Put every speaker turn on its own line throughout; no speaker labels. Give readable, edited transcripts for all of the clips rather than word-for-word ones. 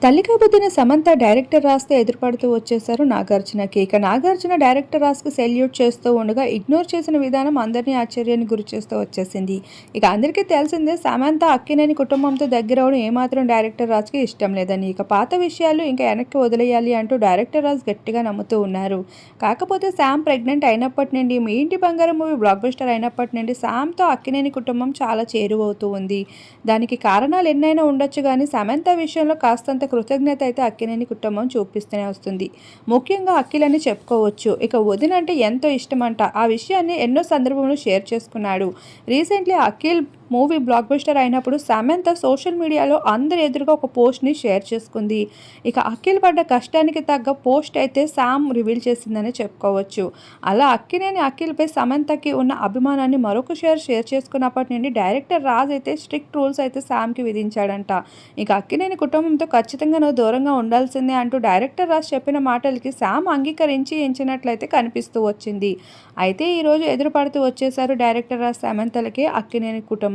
తల్లి కాబోతున్న సమంత డైరెక్టర్ రాజ్‌తో ఎదురుపడుతూ వచ్చేశారు నాగార్జునకి. ఇక నాగార్జున డైరెక్టర్ రాజ్‌కి సెల్యూట్ చేస్తూ ఉండగా, ఇగ్నోర్ చేసిన విధానం అందరినీ ఆశ్చర్యానికి గురిచేస్తూ వచ్చేసింది. ఇక అందరికీ తెలిసిందే సమంత అక్కినేని కుటుంబంతో దగ్గరవ్వడం ఏమాత్రం డైరెక్టర్ రాజ్‌కి ఇష్టం లేదని. ఇక పాత విషయాలు ఇంకా వెనక్కి వదిలేయాలి అంటూ డైరెక్టర్ రాజ్ గట్టిగా నమ్ముతూ ఉన్నారు. కాకపోతే శామ్ ప్రెగ్నెంట్ అయినప్పటి నుండి, మీ ఇంటి బంగారం మూవీ బ్లాక్ బస్టర్ అయినప్పటి నుండి శామ్‌తో అక్కినేని కుటుంబం చాలా చేరువవుతూ ఉంది. దానికి కారణాలు ఎన్నైనా ఉండొచ్చు గానీ, సమంత విషయంలో కాస్తంత కృతజ్ఞత అయితే అక్కినేని కుటుంబం చూపిస్తూనే వస్తుంది. ముఖ్యంగా అఖిల్ అని చెప్పుకోవచ్చు. ఇక వదిన అంటే ఎంతో ఇష్టమంట. ఆ విషయాన్ని ఎన్నో సందర్భంలో షేర్ చేసుకున్నాడు. Recently Akhil movie block buster అయినప్పుడు సమంత సోషల్ మీడియాలో అందరి ఎదురుగా ఒక పోస్ట్ని షేర్ చేసుకుంది. ఇక అఖిల్ పడ్డ కష్టానికి తగ్గ పోస్ట్ అయితే శామ్ రివీల్ చేసిందని చెప్పుకోవచ్చు. అలా అక్కినేని అఖిల్పై సమంతకి ఉన్న అభిమానాన్ని మరొకసారి షేర్ చేసుకున్నప్పటి నుండి డైరెక్టర్ రాజ్ అయితే స్ట్రిక్ట్ రూల్స్ అయితే శామ్కి విధించాడంట. ఇక అక్కినేని కుటుంబంతో ఖచ్చితంగా నువ్వు దూరంగా ఉండాల్సిందే అంటూ డైరెక్టర్ రాజ్ చెప్పిన మాటలకి శామ్ అంగీకరించి ఎంచినట్లయితే కనిపిస్తూ వచ్చింది. అయితే ఈరోజు ఎదురుపడుతూ వచ్చేశారు డైరెక్టర్ రాజ్ సమంతలకి అక్కినేని కుటుంబం.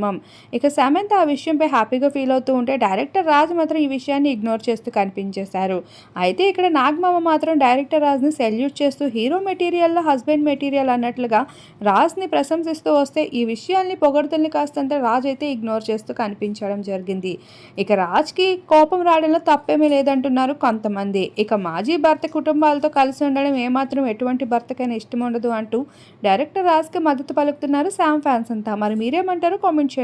ఇక సమంత ఆ విషయంపై హ్యాపీగా ఫీల్ అవుతూ ఉంటే, డైరెక్టర్ రాజ్ మాత్రం ఈ విషయాన్ని ఇగ్నోర్ చేస్తూ కనిపించేశారు. అయితే ఇక్కడ నాగమామ మాత్రం డైరెక్టర్ రాజ్ని సెల్యూట్ చేస్తూ హీరో మెటీరియల్లో హస్బెండ్ మెటీరియల్ అన్నట్లుగా రాజ్ని ప్రశంసిస్తూ వస్తే, ఈ విషయాల్ని పొగడ్తల్ని కాస్తంత రాజ్ అయితే ఇగ్నోర్ చేస్తూ కనిపించడం జరిగింది. ఇక రాజ్కి కోపం రావడంలో తప్పేమీ లేదంటున్నారు కొంతమంది. ఇక మాజీ భర్త కుటుంబాలతో కలిసి ఉండడం ఏమాత్రం ఎటువంటి భర్తకైనా ఇష్టం ఉండదు అంటూ డైరెక్టర్ రాజ్కి మద్దతు పలుకుతున్నారు శామ్ ఫ్యాన్స్ అంతా. మరి మీరేమంటారు? కామెంట్ చేయండి.